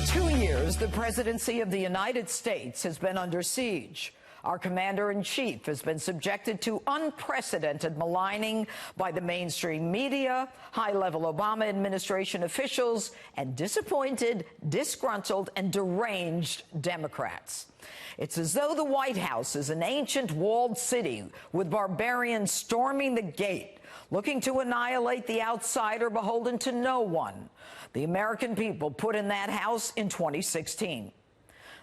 2 years, the presidency of the United States has been under siege. Our commander-in-chief has been subjected to unprecedented maligning by the mainstream media, high-level Obama administration officials, and disappointed, disgruntled, and deranged Democrats. It's as though the White House is an ancient walled city with barbarians storming the gate, looking to annihilate the outsider beholden to no one. The American people put in that house in 2016.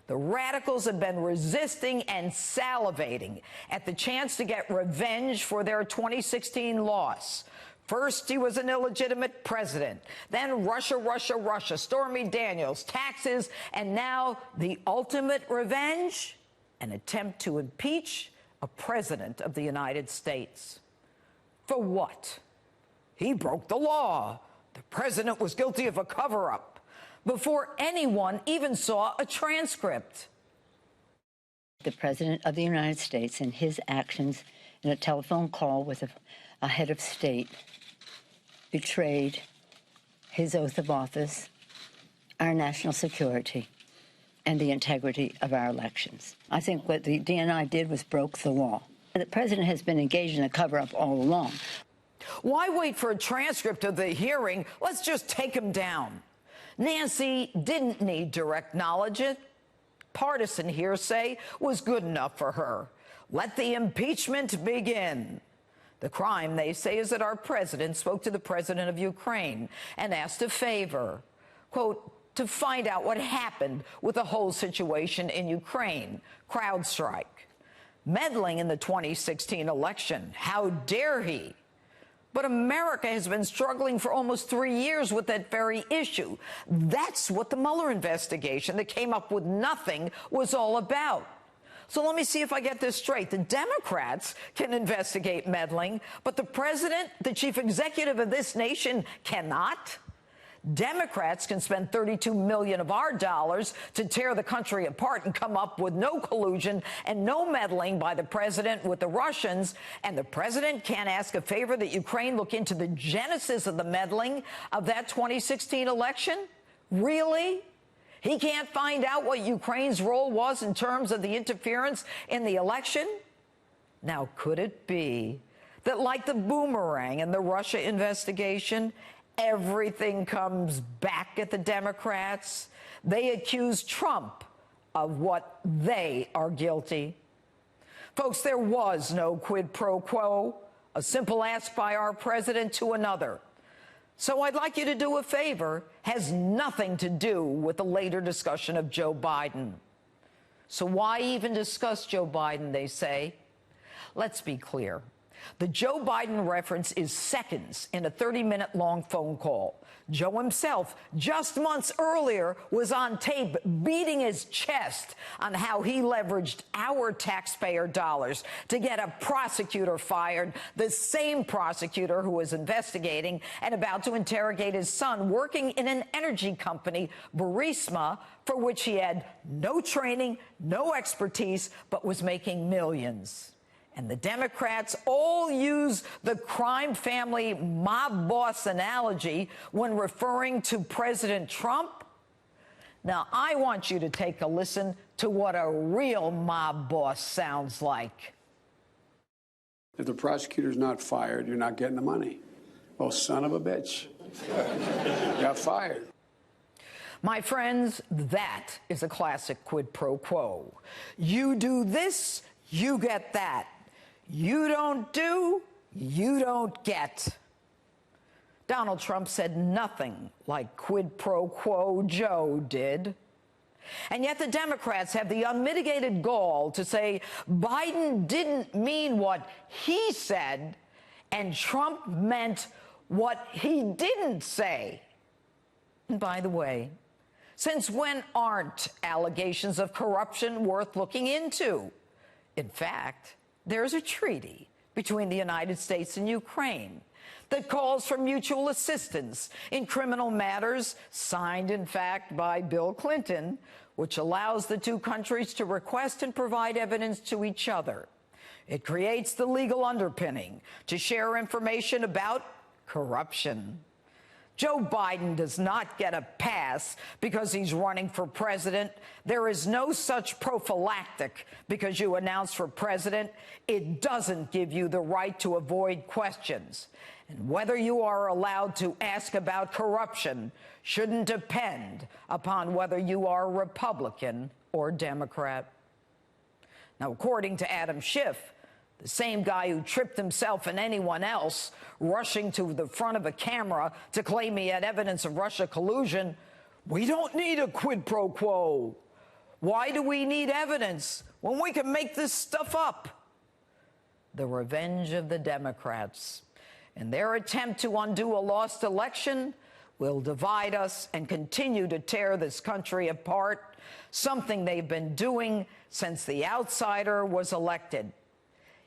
The radicals have been resisting and salivating at the chance to get revenge for their 2016 loss. First, he was an illegitimate president. Then Russia, Russia, Russia, Stormy Daniels, taxes, and now the ultimate revenge, an attempt to impeach a president of the United States. For what? He broke the law. The president was guilty of a cover-up before anyone even saw a transcript. The President of the United States and his actions in a telephone call with a head of state betrayed his oath of office, our national security, and the integrity of our elections. I think what the DNI did was broke the law. The president has been engaged in a cover-up all along. Why wait for a transcript of the hearing? Let's just take him down. Nancy didn't need direct knowledge. Partisan hearsay was good enough for her. Let the impeachment begin. The crime, they say, is that our president spoke to the president of Ukraine and asked a favor, quote, to find out what happened with the whole situation in Ukraine. CrowdStrike. Meddling in the 2016 election. How dare he? But America has been struggling for almost 3 years with that very issue. That's what the Mueller investigation that came up with nothing was all about. So let me see if I get this straight. The Democrats can investigate meddling, but the president, the chief executive of this nation, cannot? Democrats can spend $32 million of our dollars to tear the country apart and come up with no collusion and no meddling by the president with the Russians, and the president can't ask a favor that Ukraine look into the genesis of the meddling of that 2016 election? Really? He can't find out what Ukraine's role was in terms of the interference in the election? Now, could it be that, like the boomerang in the Russia investigation, everything comes back at the Democrats? They accuse Trump of what they are guilty. Folks, there was no quid pro quo, a simple ask by our president to another. So I'd like you to do a favor, has nothing to do with the later discussion of Joe Biden. So why even discuss Joe Biden, they say? Let's be clear. The Joe Biden reference is seconds in a 30-minute-long phone call. Joe himself, just months earlier, was on tape beating his chest on how he leveraged our taxpayer dollars to get a prosecutor fired, the same prosecutor who was investigating and about to interrogate his son working in an energy company, Burisma, for which he had no training, no expertise, but was making millions. And the Democrats all use the crime family mob boss analogy when referring to President Trump. Now, I want you to take a listen to what a real mob boss sounds like. If the prosecutor's not fired, you're not getting the money. Well, son of a bitch. Got fired. My friends, that is a classic quid pro quo. You do this, you get that. You don't do, you don't get. Donald Trump said nothing like quid pro quo Joe did. And yet the Democrats have the unmitigated gall to say Biden didn't mean what he said and Trump meant what he didn't say. And by the way, since when aren't allegations of corruption worth looking into? In fact, there's a treaty between the United States and Ukraine that calls for mutual assistance in criminal matters, signed, in fact, by Bill Clinton, which allows the two countries to request and provide evidence to each other. It creates the legal underpinning to share information about corruption. Joe Biden does not get a pass because he's running for president. There is no such prophylactic because you announce for president. It doesn't give you the right to avoid questions. And whether you are allowed to ask about corruption shouldn't depend upon whether you are Republican or Democrat. Now, according to Adam Schiff, the same guy who tripped himself and anyone else rushing to the front of a camera to claim he had evidence of Russia collusion, we don't need a quid pro quo. Why do we need evidence when we can make this stuff up? The revenge of the Democrats and their attempt to undo a lost election will divide us and continue to tear this country apart, something they've been doing since the outsider was elected.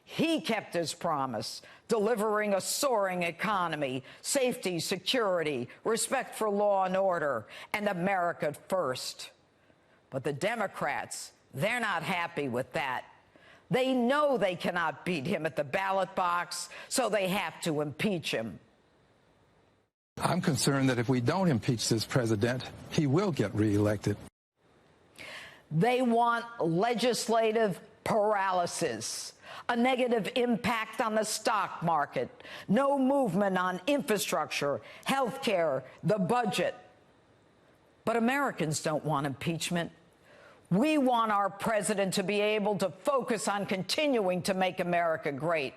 He kept his promise, delivering a soaring economy, safety, security, respect for law and order, and America first. But the Democrats, they're not happy with that. They know they cannot beat him at the ballot box, so they have to impeach him. I'm concerned that if we don't impeach this president, he will get reelected. They want legislative paralysis, a negative impact on the stock market, no movement on infrastructure, health care, the budget. But Americans don't want impeachment. We want our president to be able to focus on continuing to make America great.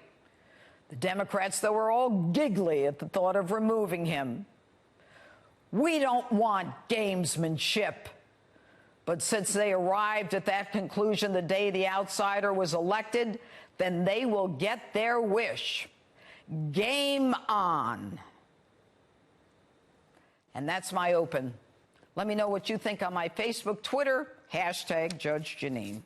The Democrats, though, are all giggly at the thought of removing him. We don't want gamesmanship. But since they arrived at that conclusion the day the outsider was elected, then they will get their wish. Game on. And that's my open. Let me know what you think on my Facebook, Twitter, #Judge Jeanine.